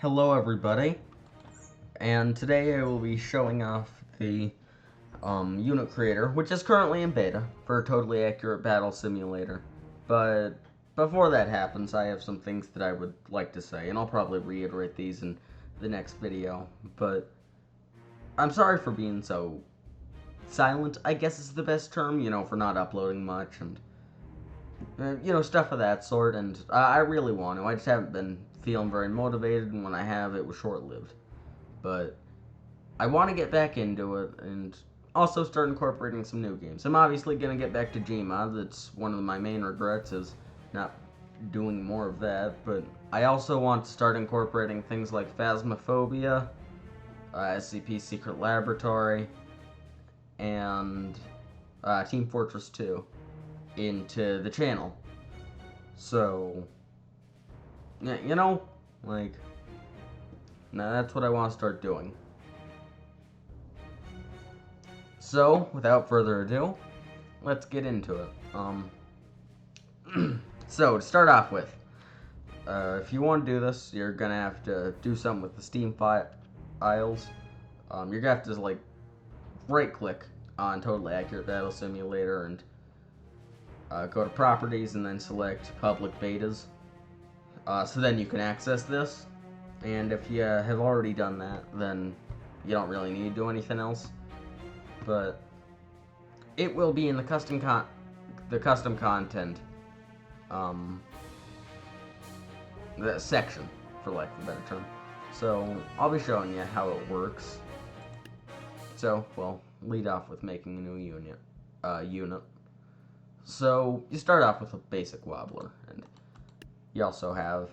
Hello everybody, and today I will be showing off the unit creator, which is currently in beta for a totally accurate battle simulator. But before that happens, I have some things that I would like to say, and I'll probably reiterate these in the next video. But I'm sorry for being so silent, I guess is the best term, for not uploading much and stuff of that sort. And I really want to. I just haven't been feeling very motivated, and when I have, it was short-lived. But I want to get back into it and also start incorporating some new games. I'm obviously going to get back to Gmod. That's one of my main regrets is not doing more of that. But I also want to start incorporating things like Phasmophobia, SCP Secret Laboratory, and Team Fortress 2 into the channel. So, yeah, now that's what I want to start doing. So, without further ado, let's get into it. So, to start off with, if you want to do this, you're going to have to do something with the Steam files. You're going to have to, right-click on Totally Accurate Battle Simulator and go to Properties and then select Public Betas. So then you can access this. And if you have already done that, then you don't really need to do anything else. But it will be in the custom content the section, for lack of a better term. So I'll be showing you how it works. So we'll lead off with making a new unit. So you start off with a basic wobbler, and you also have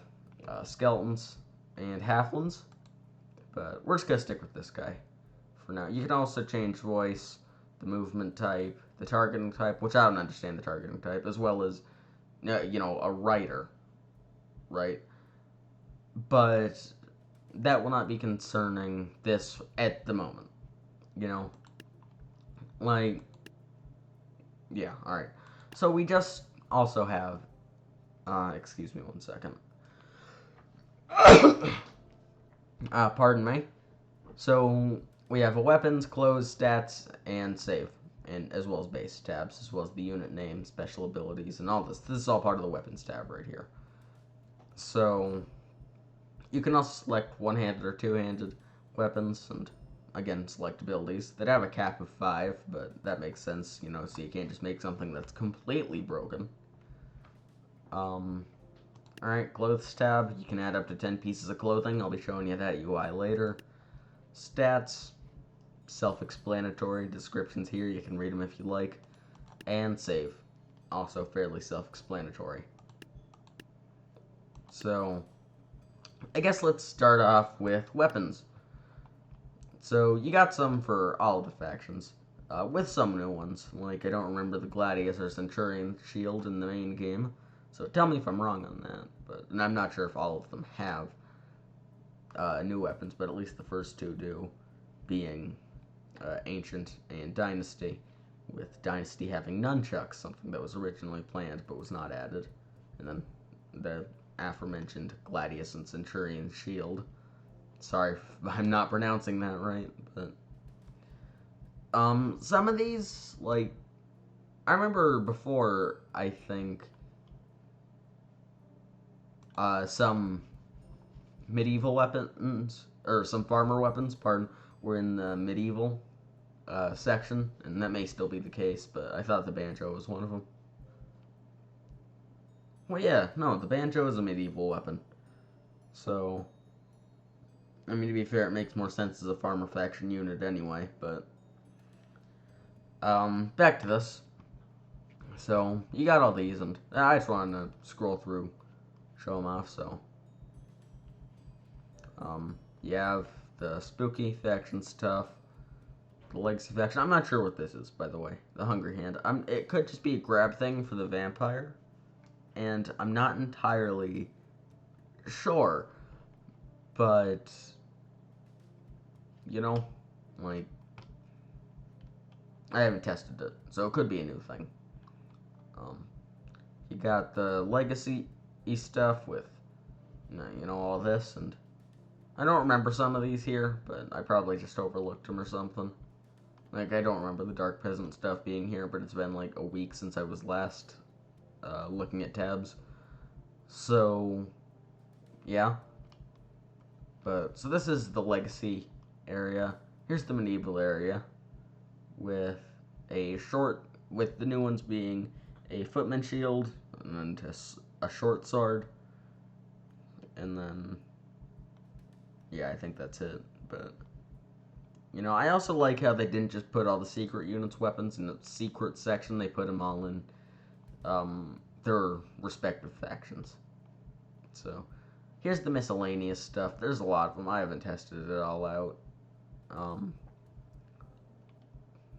skeletons and halflings, but we're just gonna stick with this guy for now. You can also change voice, the movement type, the targeting type, which I don't understand the targeting type, as well as, a writer, right? But that will not be concerning this at the moment, yeah, alright. So we just also have, excuse me one second. Pardon me. So we have a weapons, clothes, stats, and save, and as well as base tabs, as well as the unit name, special abilities, and all this. This is all part of the weapons tab right here. So you can also select one-handed or two-handed weapons, and again, select abilities that have a cap of 5, but that makes sense, so you can't just make something that's completely broken. Alright, clothes tab, you can add up to 10 pieces of clothing. I'll be showing you that UI later. Stats, self-explanatory. Descriptions here, you can read them if you like. And save, also fairly self-explanatory. So, I guess let's start off with weapons. So, you got some for all of the factions, with some new ones. I don't remember the Gladius or Centurion shield in the main game. So tell me if I'm wrong on that, and I'm not sure if all of them have new weapons, but at least the first two do, being Ancient and Dynasty, with Dynasty having nunchucks, something that was originally planned but was not added, and then the aforementioned Gladius and Centurion shield. Sorry if I'm not pronouncing that right, but some of these, I remember before, I think, some medieval weapons, or some farmer weapons, were in the medieval section, and that may still be the case, but I thought the banjo was one of them. Well, yeah, no, the banjo is a medieval weapon. So, to be fair, it makes more sense as a farmer faction unit anyway, but, back to this. So, you got all these, and I just wanted to scroll through, show them off, so. You have the spooky faction stuff, the legacy faction. I'm not sure what this is, by the way. The Hungry Hand. It could just be a grab thing for the vampire, and I'm not entirely sure, but, I haven't tested it, so it could be a new thing. You got the legacy stuff with, all this, and I don't remember some of these here, but I probably just overlooked them or something. Like, I don't remember the Dark Peasant stuff being here, but it's been like a week since I was last looking at tabs. So, yeah. But, so this is the Legacy area. Here's the Medieval area with with the new ones being a footman shield, and then a short sword, and then, yeah, I think that's it. But, I also like how they didn't just put all the secret units' weapons in the secret section, they put them all in their respective factions. So, here's the miscellaneous stuff. There's a lot of them. I haven't tested it all out.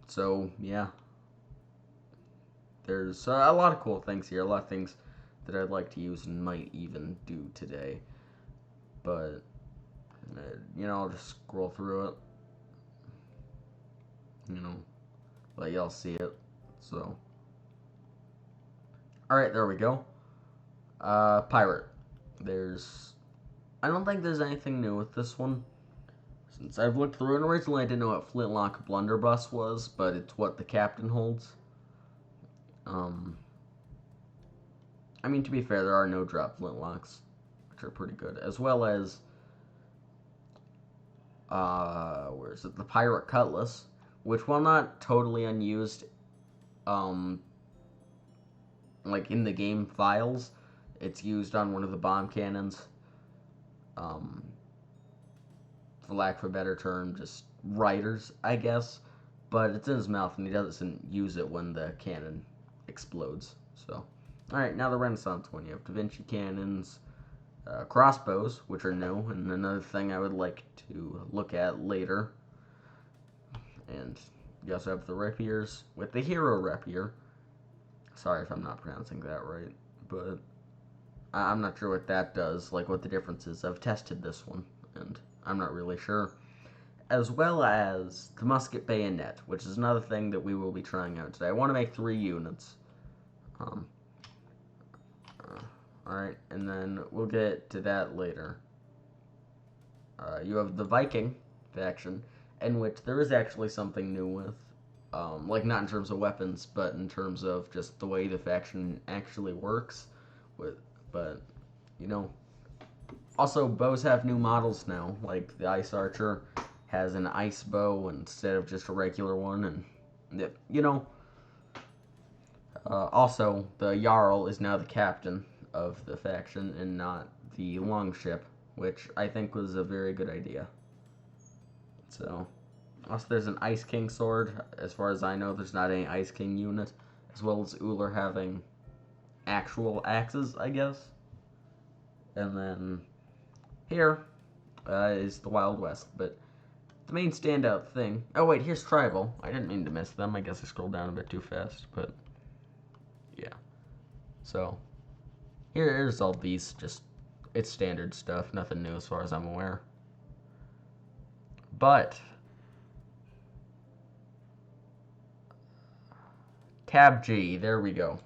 So, yeah. There's a lot of cool things here. A lot of things that I'd like to use and might even do today. But, I'll just scroll through it. Let y'all see it. So, alright, there we go. Pirate. I don't think there's anything new with this one. Since I've looked through it, originally I didn't know what Flintlock Blunderbuss was, but it's what the captain holds. I mean, to be fair, there are no drop flintlocks, which are pretty good, as well as, where is it? The Pirate Cutlass, which, while not totally unused, like in the game files, it's used on one of the bomb cannons. For lack of a better term, just riders, I guess. But it's in his mouth, and he doesn't use it when the cannon explodes. So, alright, now the Renaissance one. You have Da Vinci cannons, crossbows, which are new, and another thing I would like to look at later. And you also have the rapiers with the hero rapier. Sorry if I'm not pronouncing that right, but I'm not sure what that does, like what the difference is. I've tested this one, and I'm not really sure. As well as the musket bayonet, which is another thing that we will be trying out today. I want to make 3 units. Alright, and then we'll get to that later. You have the Viking faction, in which there is actually something new with. Like, not in terms of weapons, but in terms of just the way the faction actually works. But, also, bows have new models now. Like, the Ice Archer has an ice bow instead of just a regular one, and, also, the Jarl is now the captain of the faction and not the longship, which I think was a very good idea. So, also there's an Ice King sword. As far as I know, there's not any Ice King unit, as well as Uller having actual axes, I guess. And then here is the Wild West, but the main standout thing... Oh wait, here's Tribal. I didn't mean to miss them. I guess I scrolled down a bit too fast, but yeah. So, here's all these, just, it's standard stuff, nothing new as far as I'm aware. But, Tab G, there we go.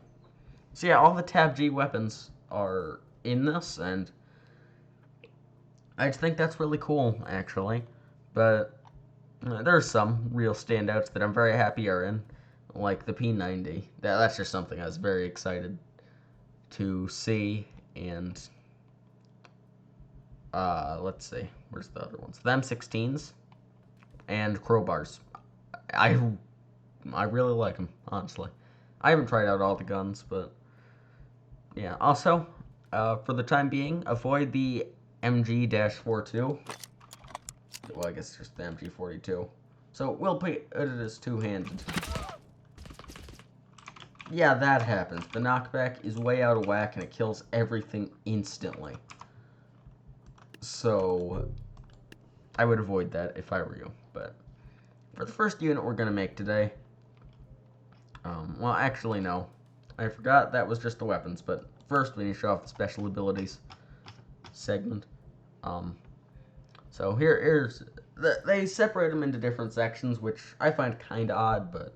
So yeah, all the Tab G weapons are in this, and I just think that's really cool, actually. But there's some real standouts that I'm very happy are in, like the P90. That's just something I was very excited to see, and let's see, where's the other ones? The M16s and crowbars. I really like them, honestly. I haven't tried out all the guns, but yeah. Also, for the time being, avoid the MG-42. Well, I guess just the MG-42. So we'll put it as two-handed. Yeah, that happens. The knockback is way out of whack and it kills everything instantly. So I would avoid that if I were you. But for the first unit we're going to make today, well, actually, no. I forgot that was just the weapons, but first we need to show off the special abilities segment. So here's... They separate them into different sections, which I find kind of odd, but,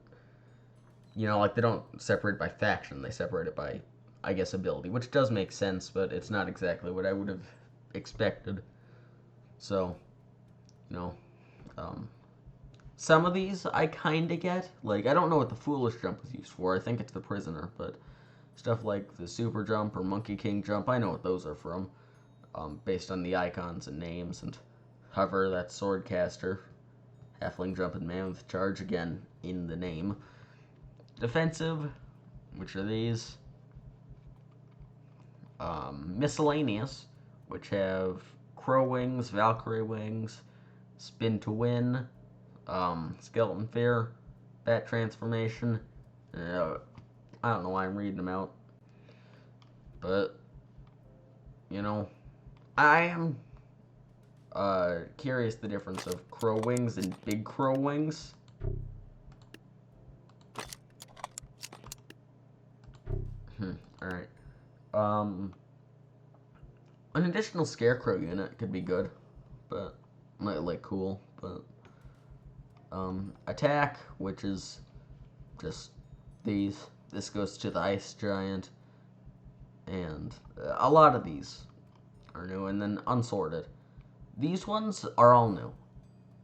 like they don't separate by faction. They separate it by, I guess, ability, which does make sense, but it's not exactly what I would have expected. So, you know, um, some of these I kind of get. Like, I don't know what the foolish jump was used for. I think it's the prisoner, but stuff like the super jump or monkey king jump, I know what those are from, based on the icons and names. And hover, that's swordcaster, halfling jump, and mammoth charge, again in the name. Defensive, which are these. Miscellaneous, which have crow wings, Valkyrie wings, spin to win, skeleton fear, bat transformation. I don't know why I'm reading them out, but you know, I am curious the difference of crow wings and big crow wings. All right. An additional scarecrow unit could be good, but like cool. But attack, which is just these. This goes to the ice giant, and a lot of these are new. And then unsorted. These ones are all new.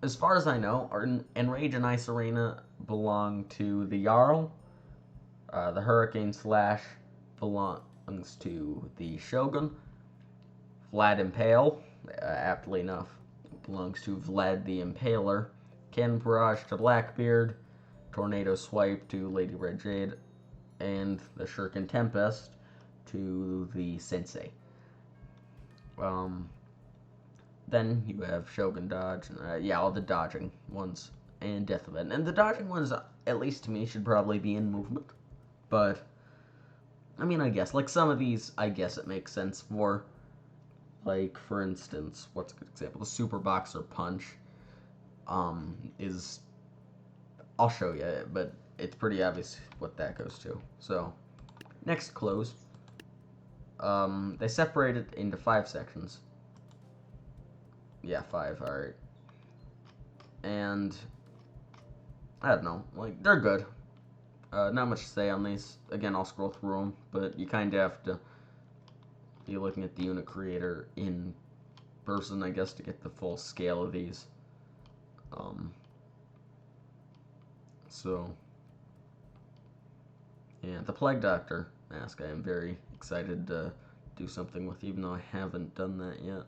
As far as I know, Enrage and Ice Arena belong to the Jarl. The Hurricane Slash belongs to the Shogun. Vlad Impale, aptly enough, belongs to Vlad the Impaler. Cannon Barrage to Blackbeard. Tornado Swipe to Lady Red Jade. And the Shuriken Tempest to the Sensei. Then you have Shogun Dodge, and all the dodging ones, and Death Event. And the dodging ones, at least to me, should probably be in movement. But, I mean, I guess, like some of these, I guess it makes sense for. Like, for instance, what's a good example? The Super Boxer Punch is... I'll show you, but it's pretty obvious what that goes to. So, next close. They separate it into 5 sections. Yeah, 5, alright. And, I don't know, like, they're good. Not much to say on these. Again, I'll scroll through them, but you kind of have to be looking at the unit creator in person, I guess, to get the full scale of these. So, yeah, the Plague Doctor mask I am very excited to do something with, even though I haven't done that yet.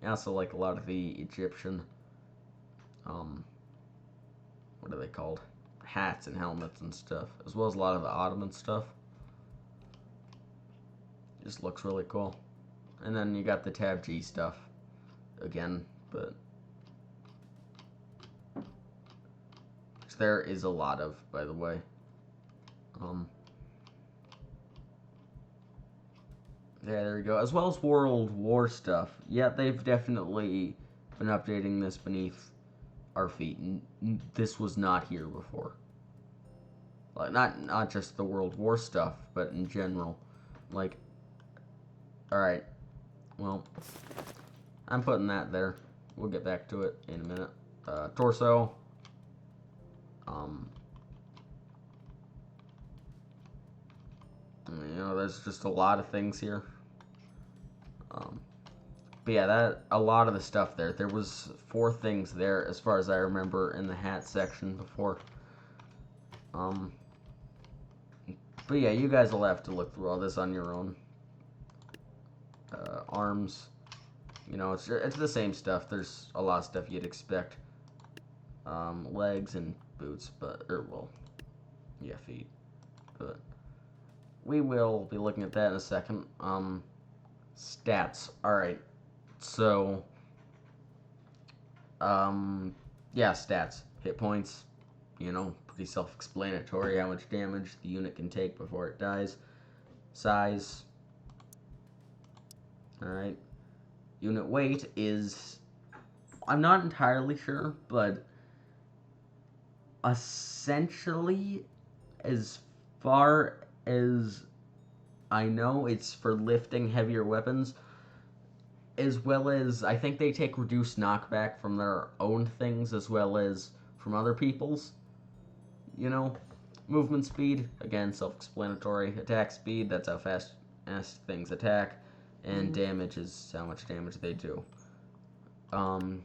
I also like a lot of the Egyptian, what are they called? Hats and helmets and stuff, as well as a lot of the Ottoman stuff. Just looks really cool. And then you got the Tab G stuff again, but which there is a lot of, by the way. Yeah, there we go. As well as World War stuff. Yeah, they've definitely been updating this beneath our feet. This was not here before. Like, not just the World War stuff, but in general. Like, alright. Well, I'm putting that there. We'll get back to it in a minute. Torso. You know, there's just a lot of things here. But yeah, a lot of the stuff there. There was 4 things there, as far as I remember, in the hat section before. But yeah, you guys will have to look through all this on your own. Arms. You know, it's the same stuff. There's a lot of stuff you'd expect. Legs and boots, feet. But we will be looking at that in a second. Stats. Alright. So, stats. Hit points. You know, pretty self-explanatory how much damage the unit can take before it dies. Size. Alright. Unit weight is... I'm not entirely sure, but essentially, as far as I know, it's for lifting heavier weapons, as well as I think they take reduced knockback from their own things as well as from other people's. You know, movement speed, again, self-explanatory. Attack speed, that's how fast things attack. And damage is how much damage they do. Um,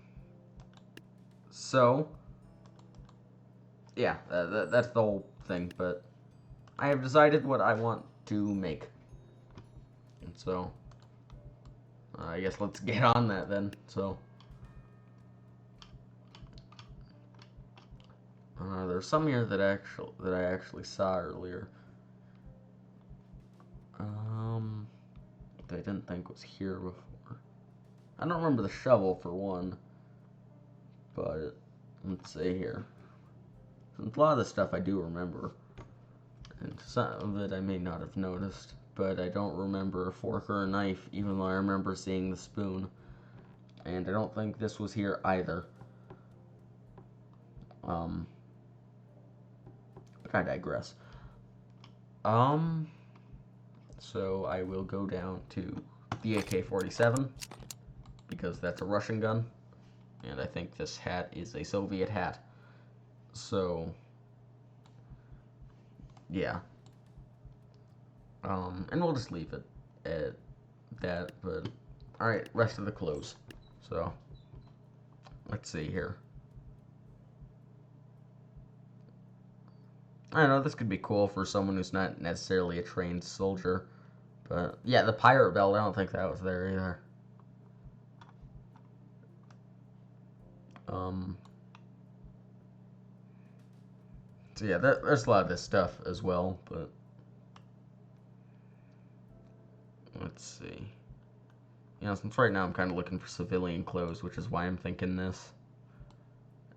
so, yeah, that's the whole thing, but I have decided what I want to make. And so, I guess let's get on that then. So, there's some here that I actually saw earlier. That I didn't think was here before. I don't remember the shovel for one, but let's see here. A lot of the stuff I do remember, and some of it I may not have noticed, but I don't remember a fork or a knife, even though I remember seeing the spoon. And I don't think this was here either. But I digress. So I will go down to the AK-47, because that's a Russian gun, and I think this hat is a Soviet hat. So, yeah. And we'll just leave it at that, but, alright, rest of the clothes. So, let's see here. I don't know, this could be cool for someone who's not necessarily a trained soldier. But, yeah, the pirate belt, I don't think that was there either. So yeah, there's a lot of this stuff as well, but let's see. You know, since right now I'm kind of looking for civilian clothes, which is why I'm thinking this.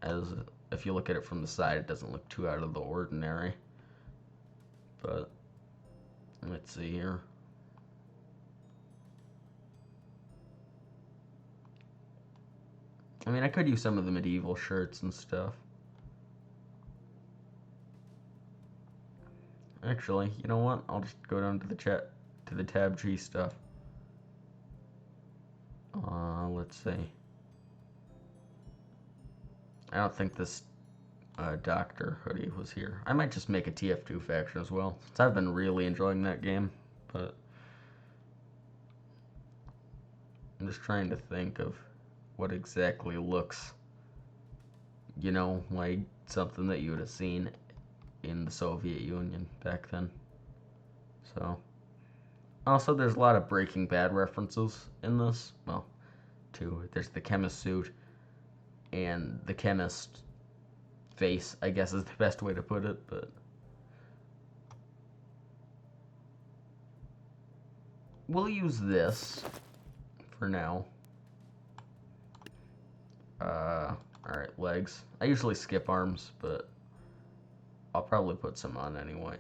As if you look at it from the side, it doesn't look too out of the ordinary. But let's see here. I mean, I could use some of the medieval shirts and stuff. Actually, you know what? I'll just go down to the tab G stuff. Let's see. I don't think this Doctor hoodie was here. I might just make a TF2 faction as well, since I've been really enjoying that game, but I'm just trying to think of what exactly looks, you know, like something that you would have seen in the Soviet Union back then. So, also there's a lot of Breaking Bad references in this. Well, there's the chemist suit and the chemist face, I guess is the best way to put it, but we'll use this for now. Alright, legs. I usually skip arms, but I'll probably put some on anyway.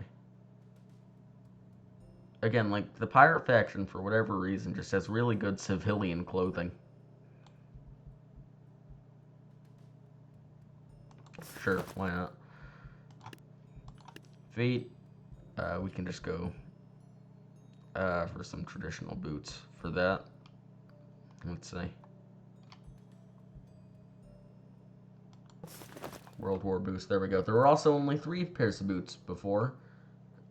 Again, like, the pirate faction, for whatever reason, just has really good civilian clothing. Sure, why not? Feet, we can just go for some traditional boots for that. Let's see. World War boots, there we go. There were also only 3 pairs of boots before.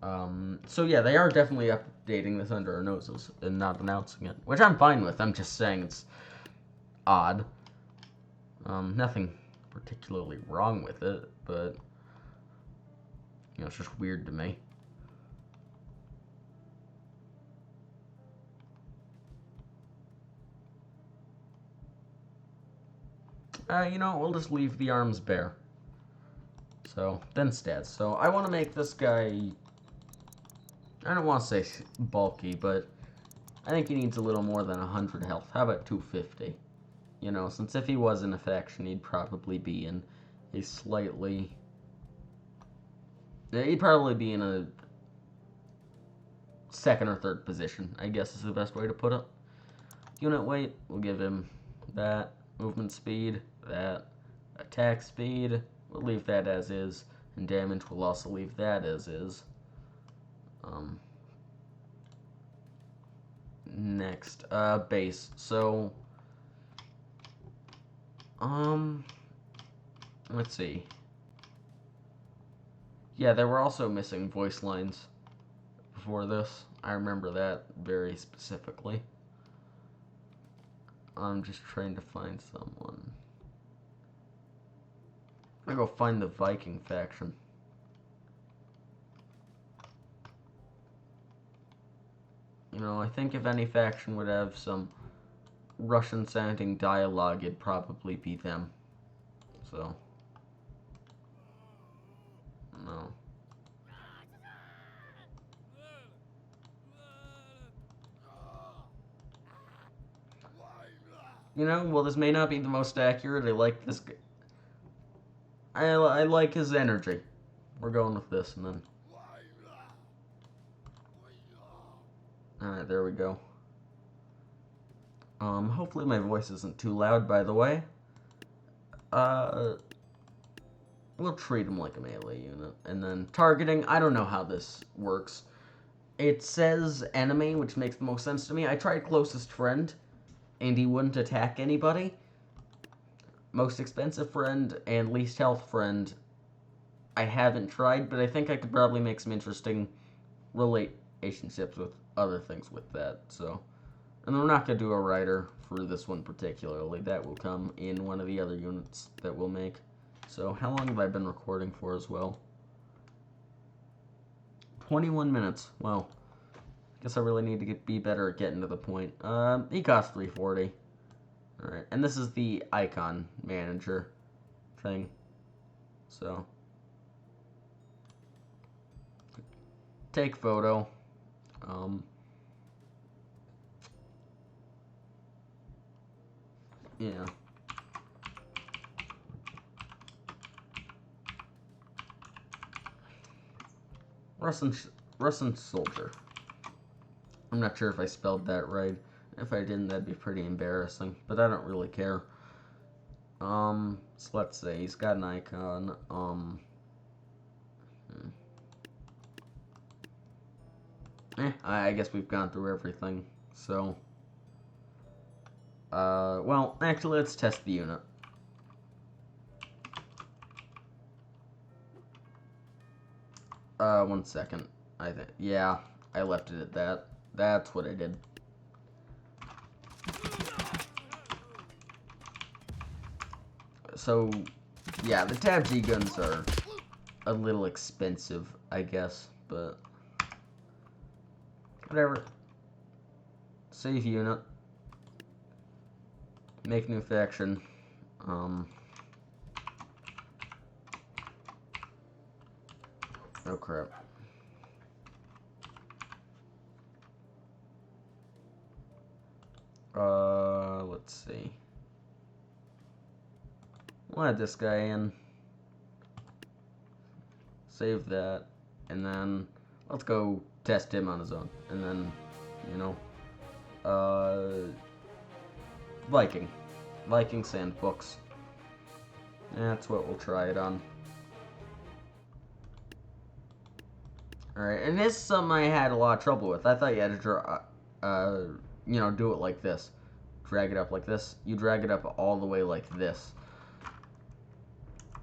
So yeah, they are definitely updating this under our noses and not announcing it, which I'm fine with. I'm just saying it's odd. Nothing particularly wrong with it, but you know, it's just weird to me. You know, we'll just leave the arms bare. So, then stats. So, I want to make this guy, I don't want to say bulky, but I think he needs a little more than 100 health. How about 250? You know, since if he was in a faction, he'd probably be in a slightly... He'd probably be in a second or third position, I guess is the best way to put it. Unit weight, we'll give him that. Movement speed, that. Attack speed, we'll leave that as is. And damage, we'll also leave that as is. Next, base. So, let's see. Yeah, there were also missing voice lines before this. I remember that very specifically. I'm just trying to find someone. I'm gonna go find the Viking faction. You know, I think if any faction would have some Russian-sounding dialogue, it'd probably be them. So, no. You know, well, this may not be the most accurate. I like this. I like his energy. We're going with this, and then. Alright, there we go. Hopefully my voice isn't too loud, by the way. We'll treat him like a melee unit. And then targeting, I don't know how this works. It says enemy, which makes the most sense to me. I tried closest friend, and he wouldn't attack anybody. Most expensive friend and least health friend, I haven't tried, but I think I could probably make some interesting relationships with other things with that, so. And we're not going to do a rider for this one particularly. That will come in one of the other units that we'll make. So, how long have I been recording for as well? 21 minutes. Well, I guess I really need to be better at getting to the point. He costs $340. Alright, and this is the icon manager thing. So, take photo. Yeah. Russian soldier. I'm not sure if I spelled that right. If I didn't, that'd be pretty embarrassing. But I don't really care. So let's say he's got an icon. I guess we've gone through everything. So, well, actually, let's test the unit. One second. Yeah, I left it at that. That's what I did. So, yeah, the Tab G guns are a little expensive, I guess, but whatever. Save unit. Make new faction. Oh crap. Let's see. We'll add this guy in. Save that. And then let's go test him on his own. And then, you know, Viking sandbooks. That's what we'll try it on. Alright, and this is something I had a lot of trouble with. I thought you had to draw, you know, do it like this. Drag it up like this. You drag it up all the way like this.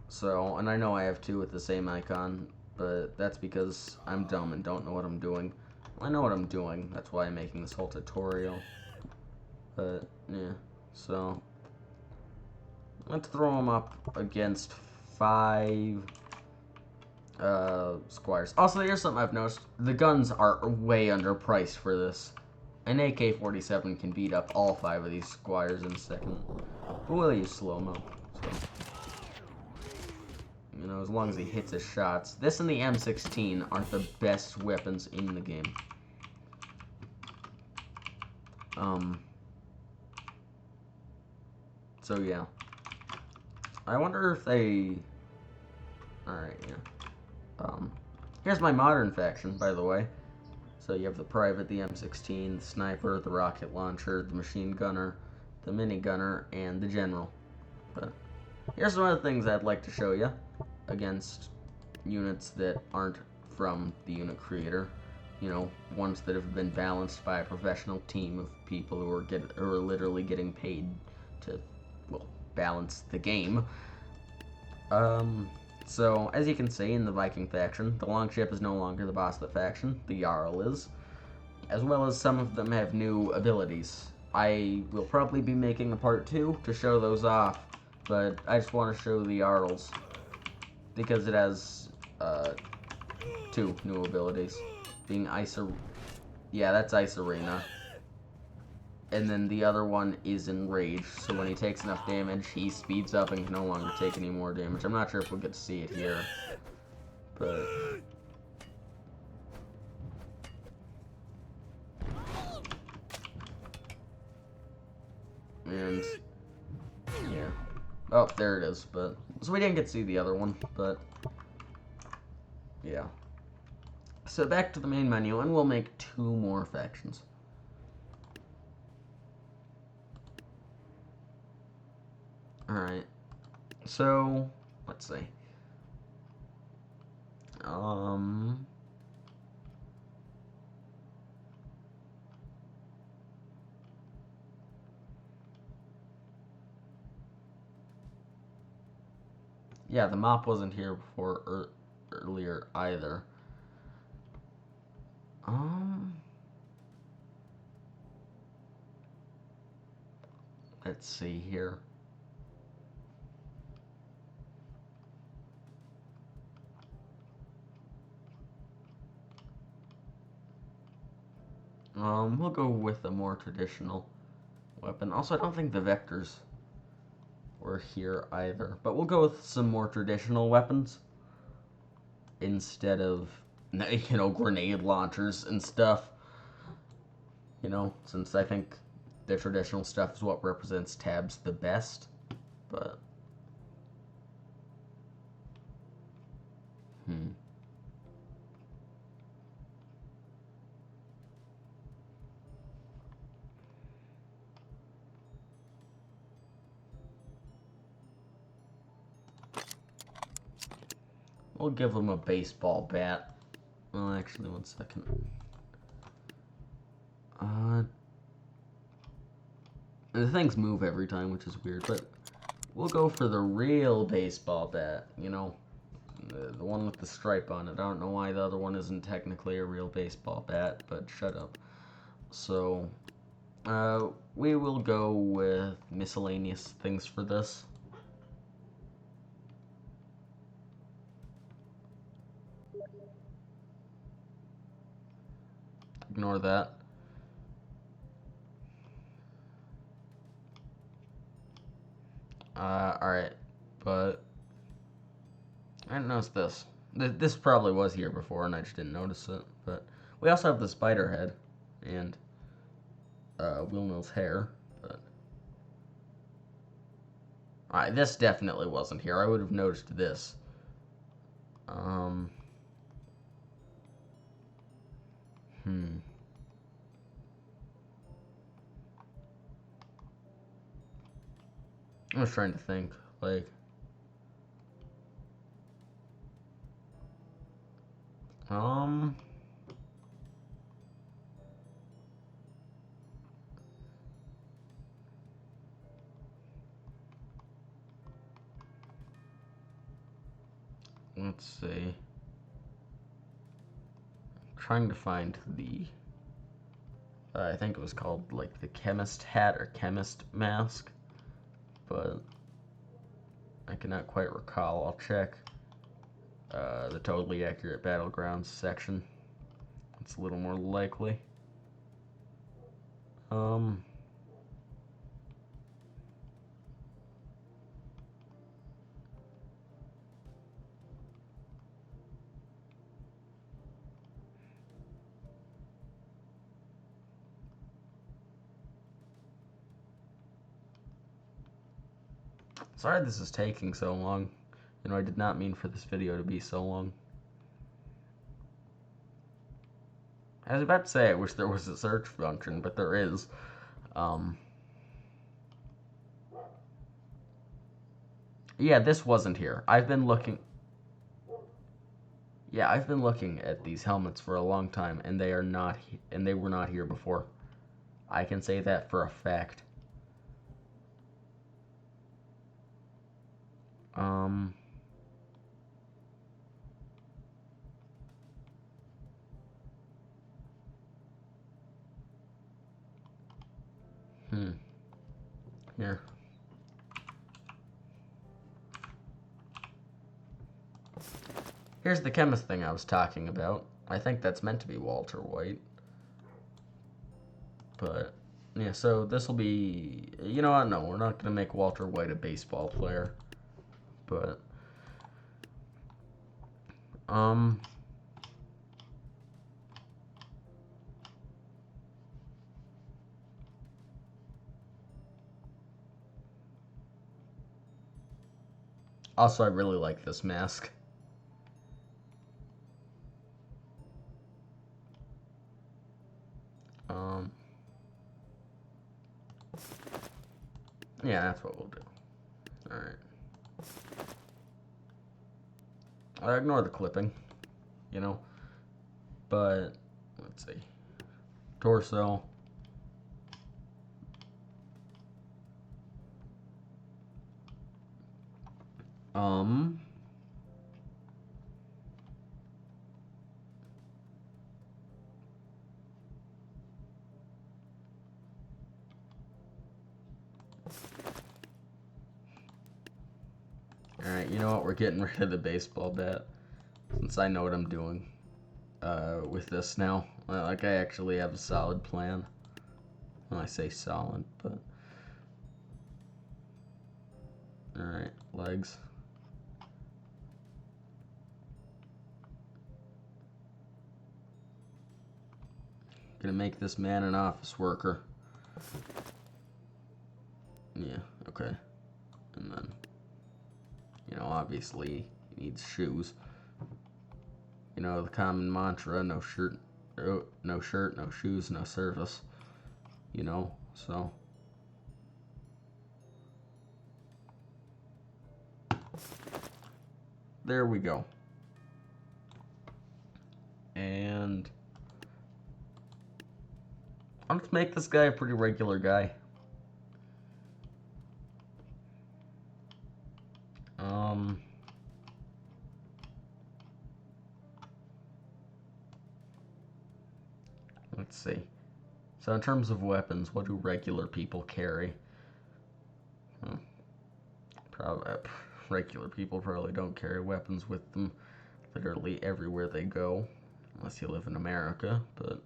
So, and I know I have two with the same icon, but that's because I'm dumb and don't know what I'm doing. Well, I know what I'm doing. That's why I'm making this whole tutorial. But, yeah. So, let's throw them up against 5... squires. Also, here's something I've noticed. The guns are way underpriced for this. An AK-47 can beat up all 5 of these squires in a second. But we'll use slow-mo. So, you know, as long as he hits his shots. This and the M16 aren't the best weapons in the game. So, yeah. I wonder if they... Alright, yeah. Here's my modern faction, by the way. So you have the private, the M16, the sniper, the rocket launcher, the machine gunner, the minigunner, and the general. But here's some other things I'd like to show you against units that aren't from the unit creator. You know, ones that have been balanced by a professional team of people who are literally getting paid to, well, balance the game. So, as you can see in the Viking faction, the Longship is no longer the boss of the faction, the Jarl is. As well as some of them have new abilities. I will probably be making a part 2 to show those off, but I just want to show the Arls because it has 2 new abilities, being yeah, that's Ice Arena, and then the other one is Enrage, so when he takes enough damage, he speeds up and can no longer take any more damage. I'm not sure if we'll get to see it here, but... And... yeah. Oh, there it is, but... So we didn't get to see the other one, but... yeah. So back to the main menu, and we'll make 2 more factions. Alright. So, let's see. Yeah, the mop wasn't here before earlier either. Let's see here. We'll go with a more traditional weapon. Also, I don't think the vectors were here either, but we'll go with some more traditional weapons instead of, you know, grenade launchers and stuff. You know, since I think the traditional stuff is what represents tabs the best, but... We'll give him a baseball bat. Well, actually, 1 second. The things move every time, which is weird, but we'll go for the real baseball bat, you know, the one with the stripe on it. I don't know why the other one isn't technically a real baseball bat, but shut up. So, we will go with miscellaneous things for this. Ignore that. Alright, but I didn't notice this. This probably was here before and I just didn't notice it, but we also have the spider head and Wilnil's hair, but... Alright, this definitely wasn't here. I would have noticed this. I was trying to think, like... Let's see. I'm trying to find the... I think it was called, like, the chemist hat or chemist mask, but I cannot quite recall. I'll check the Totally Accurate Battlegrounds section. It's a little more likely. Sorry this is taking so long. You know, I did not mean for this video to be so long. I was about to say I wish there was a search function, but there is. Yeah, this wasn't here. I've been looking... Yeah, I've been looking at these helmets for a long time, and they are not... and they were not here before. I can say that for a fact. Here. Here's the chemist thing I was talking about. I think that's meant to be Walter White. But, yeah, so this will be... You know what? No, we're not going to make Walter White a baseball player. But... Also, I really like this mask. Yeah, that's what we'll do. Alright. I ignore the clipping, you know. But, let's see. Torso. Alright, you know what? We're getting rid of the baseball bat. Since I know what I'm doing with this now. Like, I actually have a solid plan. Well, I say solid, but... Alright, legs. Gonna make this man an office worker. Yeah, okay. And then, you know, obviously, he needs shoes. You know, the common mantra, no shirt, no shoes, no service. You know, so. There we go. And let's make this guy a pretty regular guy. Let's see. So in terms of weapons, what do regular people carry? Probably regular people probably don't carry weapons with them literally everywhere they go, unless you live in America. But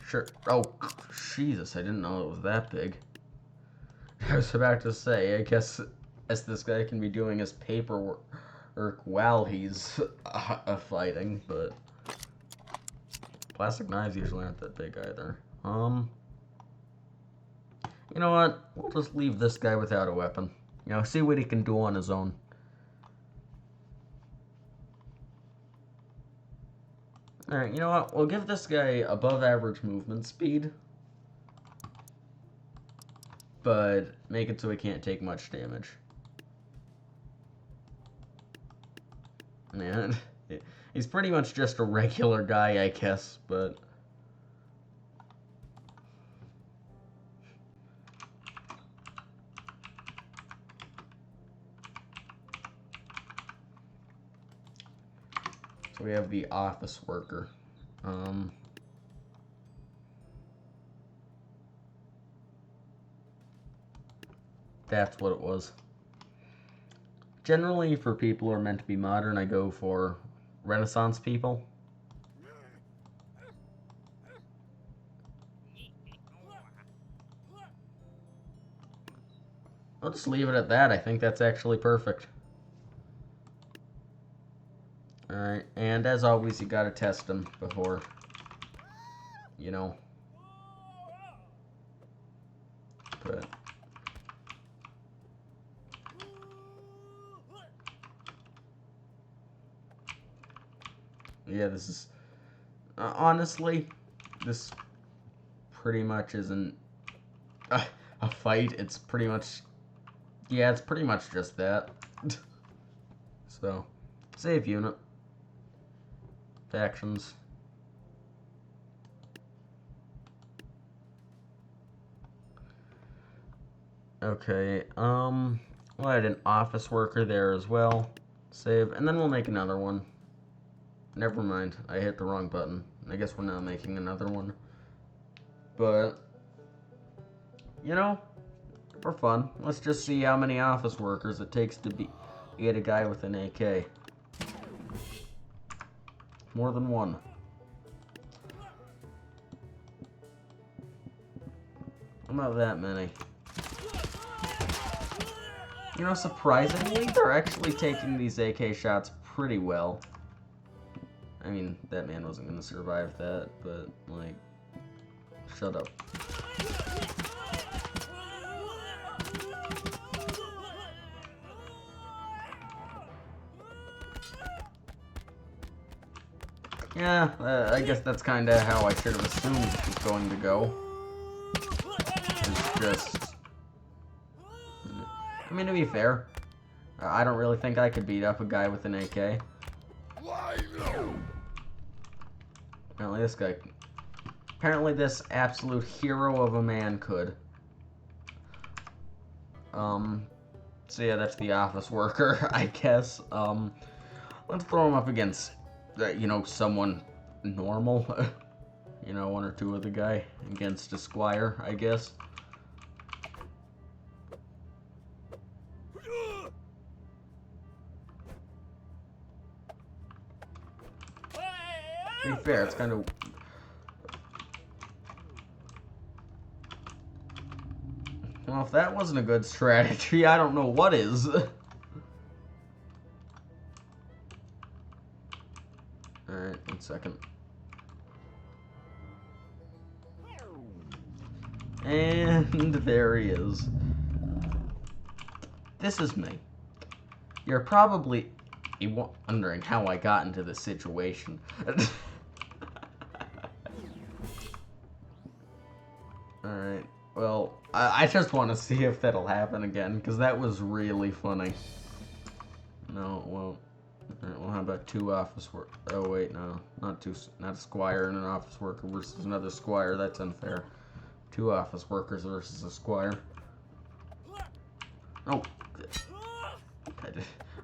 sure. Oh, Jesus! I didn't know it was that big. I was about to say, I guess this guy can be doing his paperwork while he's fighting, but plastic knives usually aren't that big either. You know what? We'll just leave this guy without a weapon. You know, see what he can do on his own. Alright, you know what? We'll give this guy above average movement speed, but make it so he can't take much damage. Man, he's pretty much just a regular guy, I guess, but... So we have the office worker. That's what it was. Generally, for people who are meant to be modern, I go for Renaissance people. I'll just leave it at that. I think that's actually perfect. Alright, and as always, you gotta test them before, you know. But... yeah, this is... honestly, this pretty much isn't a fight. It's pretty much... yeah, it's pretty much just that. So, save unit. Factions. Okay, we'll add an office worker there as well. Save, and then we'll make another one. Never mind. I hit the wrong button. I guess we're not making another one. But, you know, for fun, let's just see how many office workers it takes to get a guy with an AK. More than one. Not that many. You know, surprisingly, they're actually taking these AK shots pretty well. I mean, that man wasn't gonna survive that, but, like, shut up. Yeah, I guess that's kinda how I should have assumed it was going to go. It's just... I mean, to be fair, I don't really think I could beat up a guy with an AK. Apparently this absolute hero of a man could. So yeah, that's the office worker, I guess. Let's throw him up against, you know, someone normal. You know, one or two of the guy against a squire, I guess. To be fair, it's kind of... Well, if that wasn't a good strategy, I don't know what is. Alright, 1 second. And there he is. This is me. You're probably wondering how I got into this situation. Alright, well, I just want to see if that'll happen again, because that was really funny. No, it won't. Alright, well, how about two office work? Oh, wait, no. Not a squire and an office worker versus another squire. That's unfair. Two office workers versus a squire. Oh.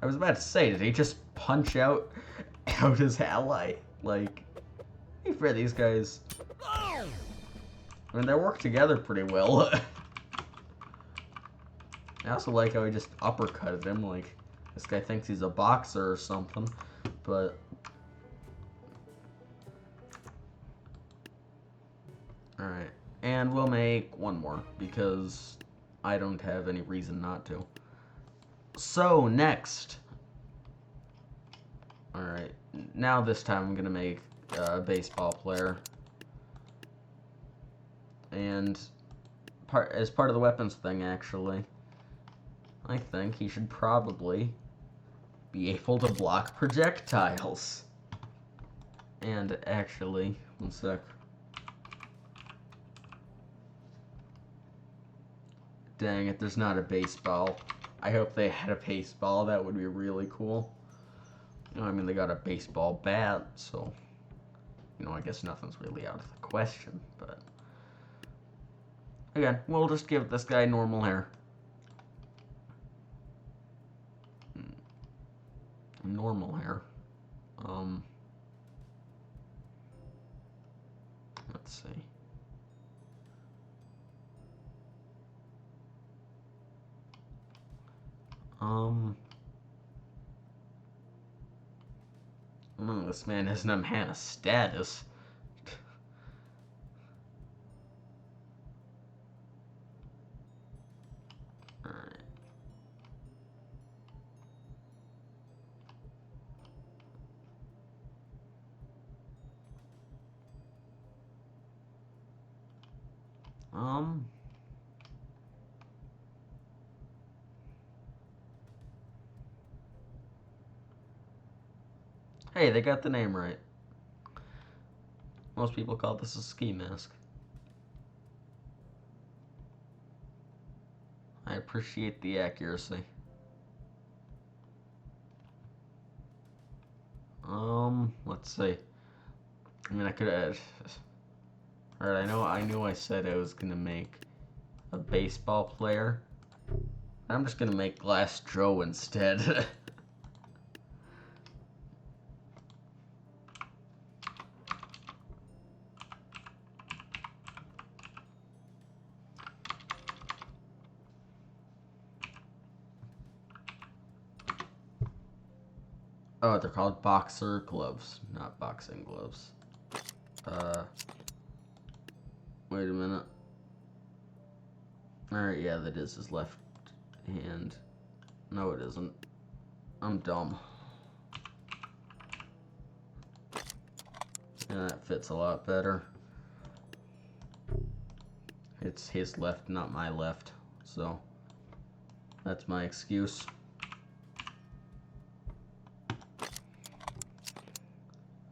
I was about to say, did he just punch out his ally? Like, be fair, these guys... I mean, they work together pretty well. I also like how he just uppercutted him, like, this guy thinks he's a boxer or something, but... Alright, and we'll make one more, because I don't have any reason not to. So, next. Alright, now this time I'm gonna make a baseball player. And as part of the weapons thing, actually, I think he should probably be able to block projectiles. And actually, 1 sec. Dang it, there's not a baseball. I hope they had a baseball. That would be really cool. You know, I mean, they got a baseball bat, so, you know, I guess nothing's really out of the question, but... Again, we'll just give this guy normal hair. Normal hair. Let's see. This man has no man of status. Hey, they got the name right. Most people call this a ski mask. I appreciate the accuracy. Let's see. I mean, I could add... Alright, I knew I said I was gonna make a baseball player. I'm just gonna make Glass Joe instead. Oh, they're called boxer gloves, not boxing gloves. Wait a minute. Alright, yeah, that is his left hand. No, it isn't. I'm dumb. Yeah, that fits a lot better. It's his left, not my left. So, that's my excuse.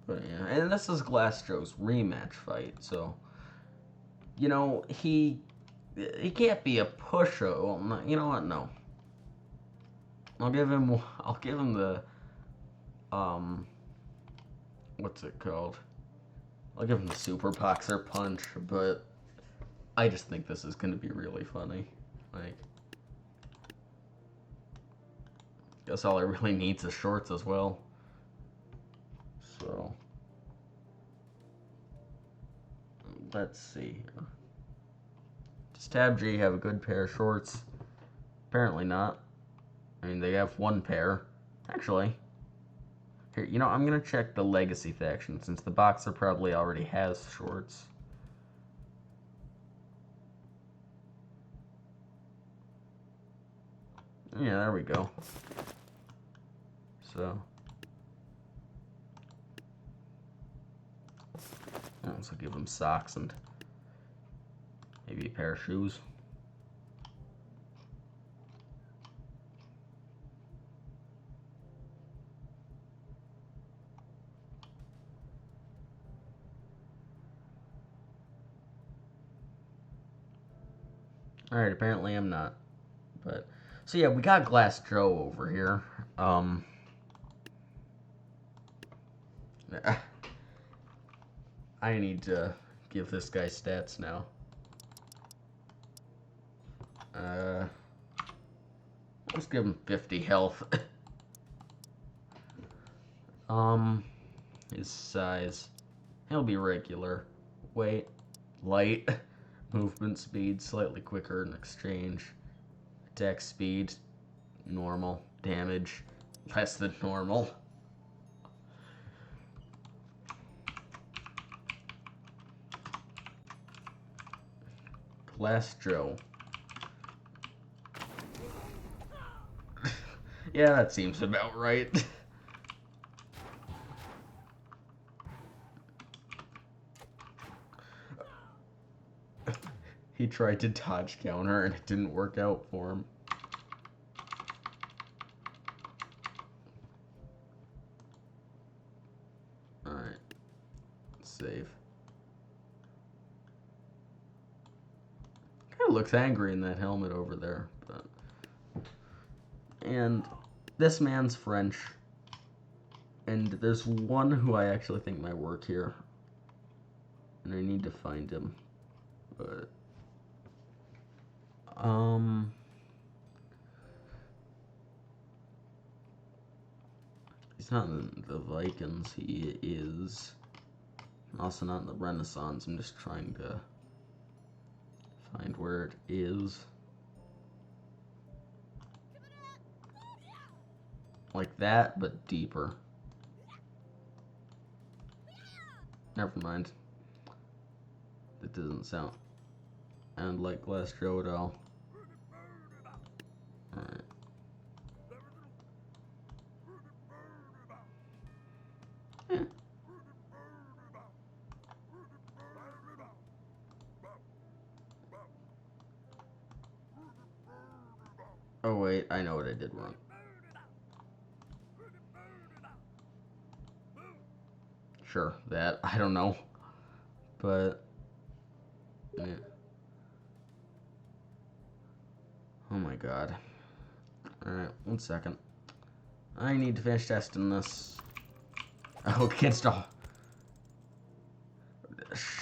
But yeah, and this is Glass Joe's rematch fight, so you know he can't be a pusher. Well, you know what? No, I'll give him the what's it called? I'll give him the super boxer punch, but I just think this is gonna be really funny. Like, guess all I really needs is shorts as well. So let's see here. Does Tab G have a good pair of shorts? Apparently not. I mean, they have one pair. Actually, here, you know, I'm gonna check the Legacy faction since the boxer probably already has shorts. Yeah, there we go. So, I'll also give him socks and maybe a pair of shoes. Alright, apparently I'm not. But, so yeah, we got Glass Joe over here. I need to give this guy stats now. Let's give him 50 health. His size. He'll be regular. Weight. Light. Movement speed. Slightly quicker in exchange. Attack speed. Normal. Damage. Less than normal. Glass Joe. Yeah, that seems about right. He tried to dodge counter and it didn't work out for him. Alright. Save. Kind of looks angry in that helmet over there, but... And this man's French. And there's one who I actually think might work here. And I need to find him. But... He's not in the Vikings, he is also not in the Renaissance. I'm just trying to find where it is. Like that, but deeper. Never mind. That doesn't sound like Glass Joe at all. Alright. Yeah. Oh wait, I know what I did wrong. Sure, that, I don't know. But, yeah. Oh my god. Alright, 1 second. I need to finish testing this. Oh, against all.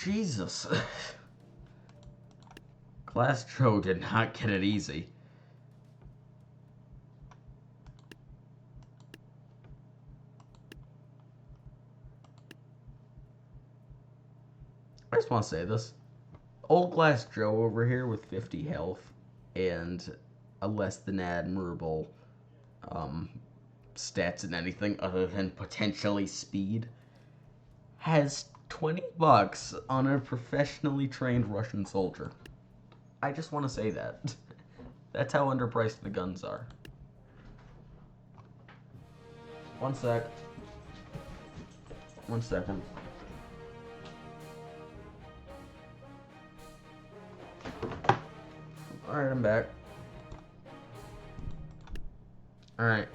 Jesus. Glass Joe did not get it easy. I just want to say this. Old Glass Joe over here with 50 health and a less than admirable stats in anything other than potentially speed, has 20 bucks on a professionally trained Russian soldier. I just want to say that. That's how underpriced the guns are. One second. Alright, I'm back. Alright.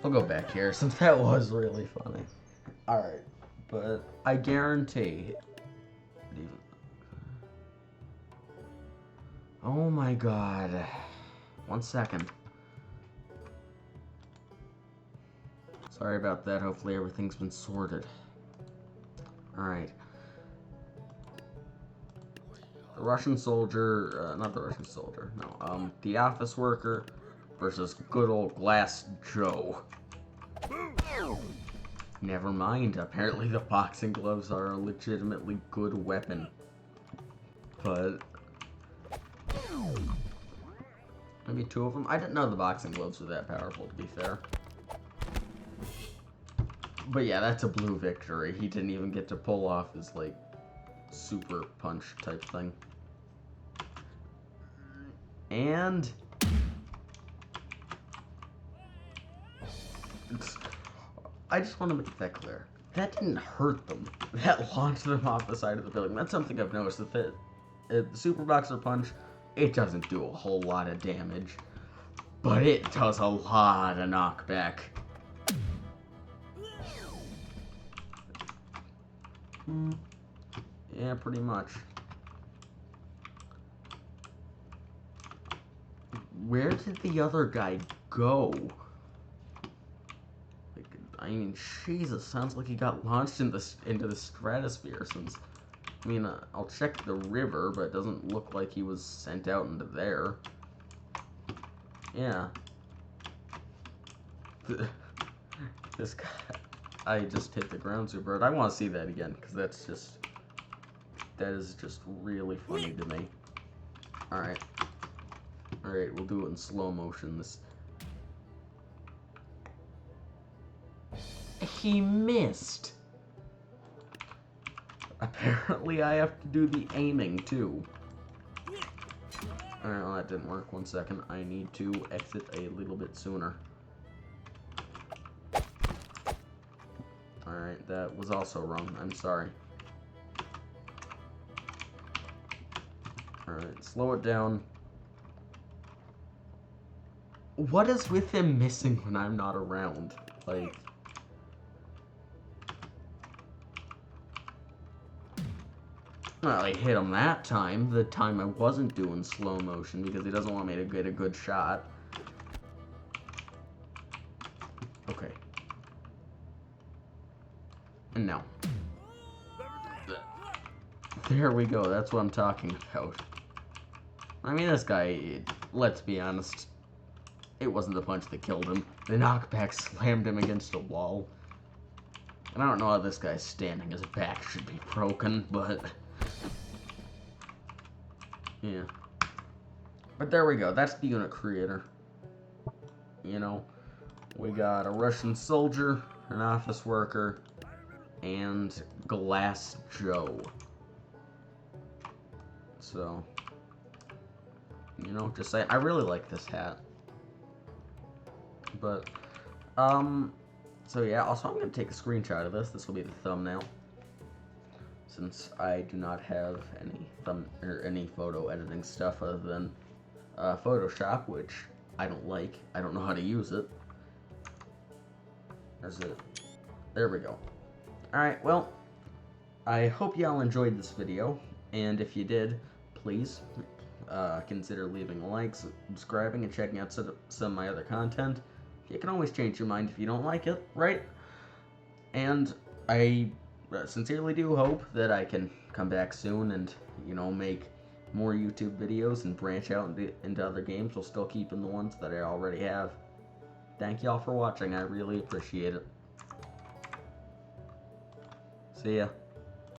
I'll go back here since that was really funny. Alright, but I guarantee. Oh my god. 1 second. Sorry about that. Hopefully everything's been sorted. Alright. The Russian soldier, not the Russian soldier, no, the office worker versus good old Glass Joe. Never mind, apparently the boxing gloves are a legitimately good weapon. But maybe 2 of them? I didn't know the boxing gloves were that powerful, to be fair. But yeah, that's a blue victory. He didn't even get to pull off his, like, super punch type thing. And I just want to make that clear. That didn't hurt them. That launched them off the side of the building. That's something I've noticed. That the super boxer punch, it doesn't do a whole lot of damage, but it does a lot of knockback. Yeah, pretty much. Where did the other guy go? Like, I mean, Jesus, sounds like he got launched into the stratosphere. Since, I mean, I'll check the river, but it doesn't look like he was sent out into there. Yeah. This guy, I just hit the ground super hard. I want to see that again, because that is just really funny to me. Alright. Alright, we'll do it in slow motion. He missed! Apparently I have to do the aiming, too. Alright, well that didn't work. 1 second. I need to exit a little bit sooner. Alright, that was also wrong. I'm sorry. Alright, slow it down. What is with him missing when I'm not around? Like, well, I hit him that time. The time I wasn't doing slow motion because he doesn't want me to get a good shot. Okay. And now. There we go. That's what I'm talking about. I mean, this guy, let's be honest, it wasn't the punch that killed him. The knockback slammed him against a wall. And I don't know how this guy's standing. His back should be broken, but yeah. But there we go. That's the unit creator. You know, we got a Russian soldier, an office worker, and Glass Joe. So, you know, just saying, I really like this hat. But, so yeah, also I'm going to take a screenshot of this. This will be the thumbnail. Since I do not have any photo editing stuff other than Photoshop, which I don't like. I don't know how to use it. There we go. Alright, well, I hope y'all enjoyed this video, and if you did, please consider leaving a like, subscribing, and checking out some of my other content. You can always change your mind if you don't like it, right? And I sincerely do hope that I can come back soon and, you know, make more YouTube videos and branch out into other games while still keeping the ones that I already have. Thank y'all for watching. I really appreciate it. See ya.